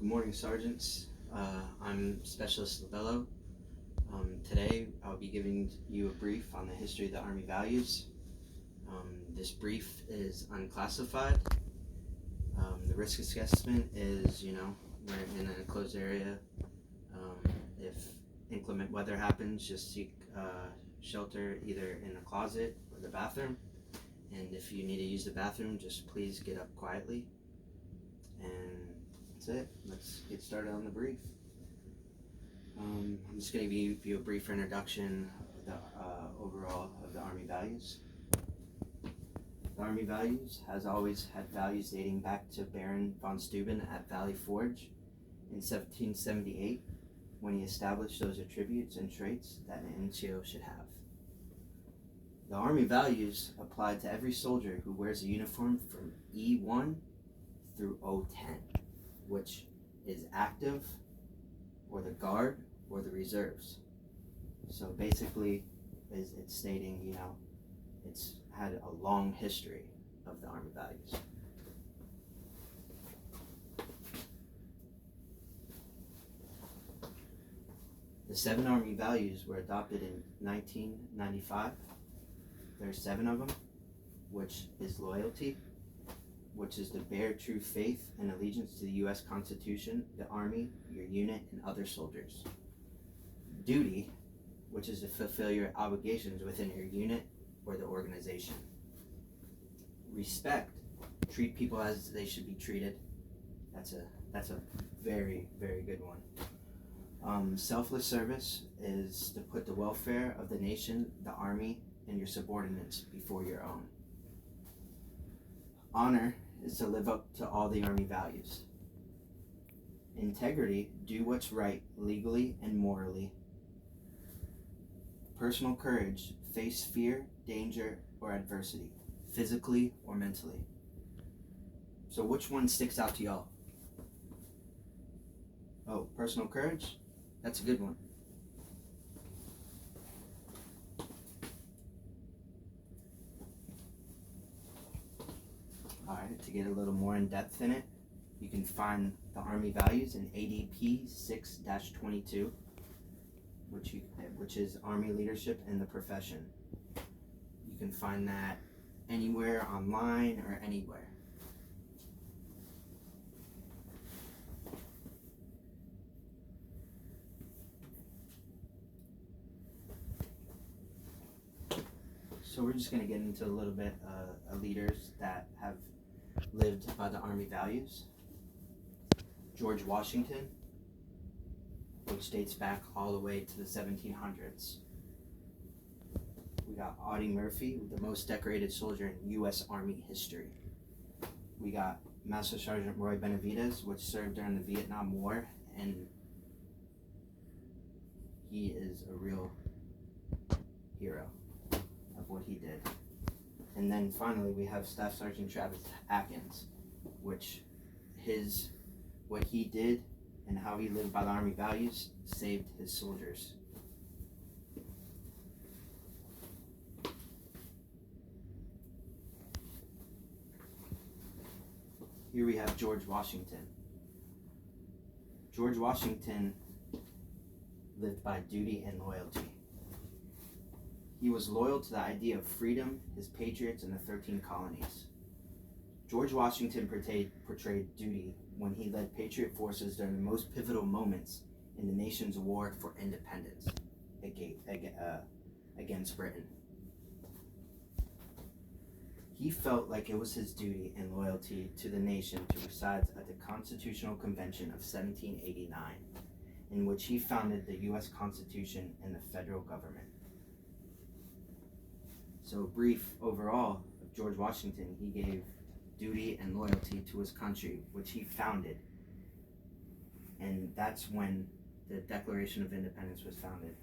Good morning, Sergeants. I'm Specialist Labello. Today, I'll be giving you a brief on the history of the Army values. This brief is unclassified. The risk assessment is, we're in an enclosed area. If inclement weather happens, just seek shelter either in the closet or the bathroom. And if you need to use the bathroom, just please get up quietly. And that's it. Let's get started on the brief. I'm just going to give you a brief introduction of the overall of the Army values. The Army values has always had values dating back to Baron von Steuben at Valley Forge in 1778, when he established those attributes and traits that an NCO should have. The Army values apply to every soldier who wears a uniform from E1 through O10, which is active, or the Guard, or the Reserves. So basically, it's stating, it's had a long history of the Army values. The 7 Army values were adopted in 1995. There's 7 of them, which is loyalty, which is to bear true faith and allegiance to the U.S. Constitution, the Army, your unit, and other soldiers. Duty, which is to fulfill your obligations within your unit or the organization. Respect, treat people as they should be treated. That's a very, very good one. Selfless service is to put the welfare of the nation, the Army, and your subordinates before your own. Honor is to live up to all the Army values. Integrity, do what's right legally and morally. Personal courage, face fear, danger, or adversity, physically or mentally. So which one sticks out to y'all? Oh, personal courage? That's a good one. Alright, to get a little more in depth in it, you can find the Army values in ADP 6-22, which is Army Leadership in the Profession. You can find that anywhere online or anywhere. So we're just going to get into a little bit of leaders that have lived by the Army values. George Washington, which dates back all the way to the 1700s. We got Audie Murphy, the most decorated soldier in U.S. Army history. We got Master Sergeant Roy Benavides, which served during the Vietnam War, and he is a real hero of what he did. And then finally we have Staff Sergeant Travis Atkins, which what he did and how he lived by the Army values saved his soldiers. Here we have George Washington. George Washington lived by duty and loyalty. He was loyal to the idea of freedom, his patriots, and the 13 colonies. George Washington portrayed duty when he led patriot forces during the most pivotal moments in the nation's war for independence against Britain. He felt like it was his duty and loyalty to the nation to preside at the Constitutional Convention of 1789, in which he founded the U.S. Constitution and the federal government. So brief overall of George Washington, he gave duty and loyalty to his country, which he founded. And that's when the Declaration of Independence was founded.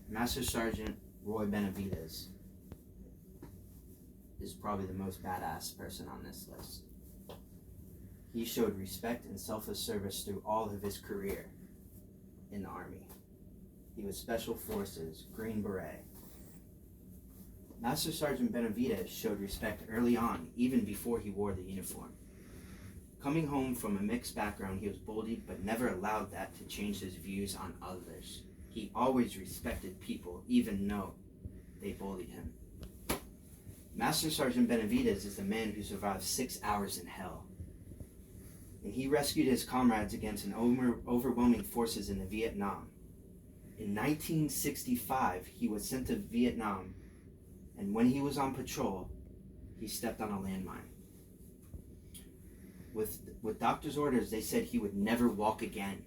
Master Sergeant Roy Benavides is probably the most badass person on this list. He showed respect and selfless service through all of his career in the Army. He was Special Forces, Green Beret. Master Sergeant Benavidez showed respect early on, even before he wore the uniform. Coming home from a mixed background, he was bullied, but never allowed that to change his views on others. He always respected people, even though they bullied him. Master Sergeant Benavidez is the man who survived 6 hours in hell. And he rescued his comrades against an overwhelming forces in the Vietnam. In 1965, he was sent to Vietnam, and when he was on patrol, he stepped on a landmine. With doctor's orders, they said he would never walk again.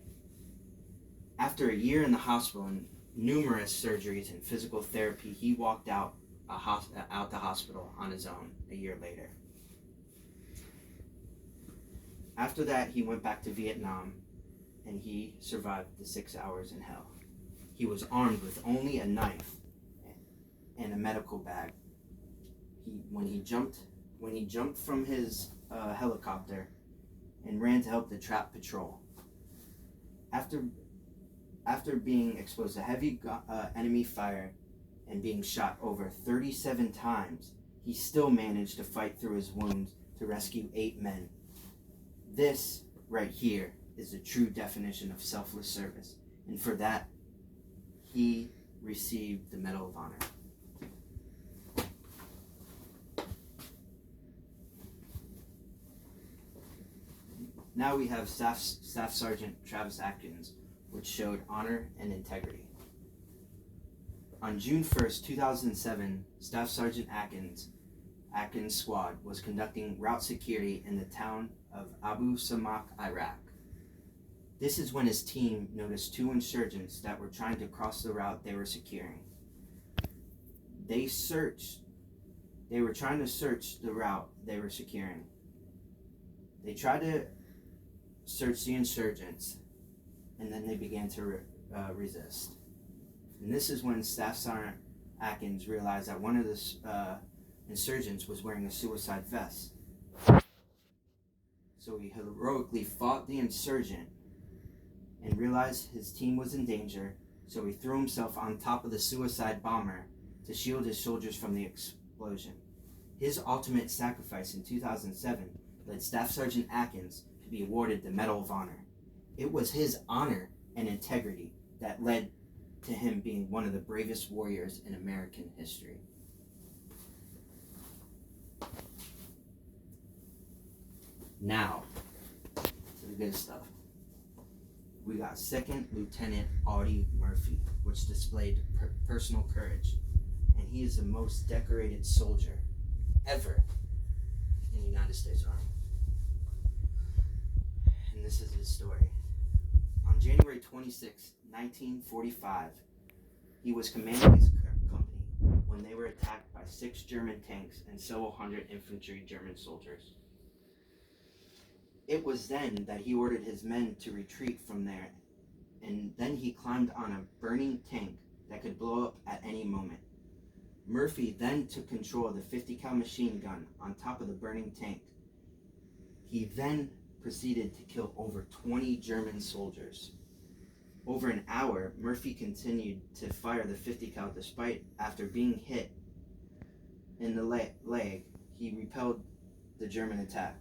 After a year in the hospital and numerous surgeries and physical therapy, he walked out the hospital on his own a year later. After that, he went back to Vietnam, and he survived the 6 hours in hell. He was armed with only a knife and a medical bag. When he jumped from his helicopter and ran to help the trap patrol. After being exposed to heavy enemy fire and being shot over 37 times, he still managed to fight through his wounds to rescue 8 men. This right here is the true definition of selfless service, and for that, he received the Medal of Honor. Now we have Staff Sergeant Travis Atkins, which showed honor and integrity. On June 1st, 2007, Staff Sergeant Atkins' squad was conducting route security in the town of Abu Samak, Iraq. This is when his team noticed 2 insurgents that were trying to cross the route they were securing. They were trying to search the route they were securing. They tried to search the insurgents, and then they began to resist. And this is when Staff Sergeant Atkins realized that one of the insurgents was wearing a suicide vest. So he heroically fought the insurgent and realized his team was in danger, so he threw himself on top of the suicide bomber to shield his soldiers from the explosion. His ultimate sacrifice in 2007 led Staff Sergeant Atkins to be awarded the Medal of Honor. It was his honor and integrity that led to him being one of the bravest warriors in American history. Now, to the good stuff. We got Second Lieutenant Audie Murphy, which displayed personal courage, and he is the most decorated soldier ever in the United States Army. And this is his story. On January 26, 1945, he was commanding his company when they were attacked by 6 German tanks and several hundred infantry German soldiers. It was then that he ordered his men to retreat from there, and then he climbed on a burning tank that could blow up at any moment. Murphy then took control of the 50 cal machine gun on top of the burning tank. He then proceeded to kill over 20 German soldiers. Over an hour, Murphy continued to fire the 50 cal despite after being hit in the leg, he repelled the German attack.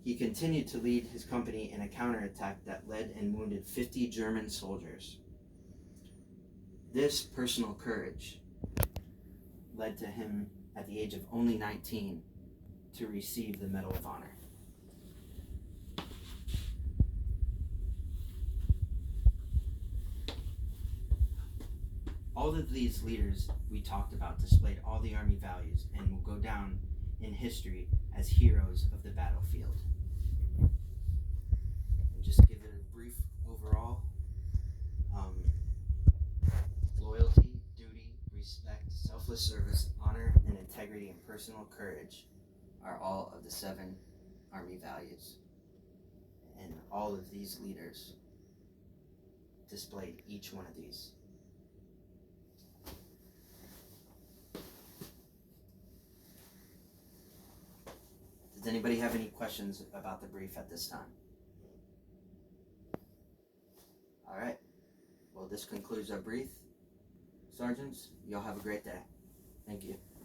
He continued to lead his company in a counterattack that led and wounded 50 German soldiers. This personal courage led to him, at the age of only 19, to receive the Medal of Honor. All of these leaders we talked about displayed all the Army values and will go down in history as heroes of the battlefield. And just give it a brief overall. Loyalty, duty, respect, selfless service, honor, and integrity, and personal courage are all of the 7 Army values. And all of these leaders displayed each one of these. Does anybody have any questions about the brief at this time? All right. Well, this concludes our brief. Sergeants, y'all have a great day. Thank you.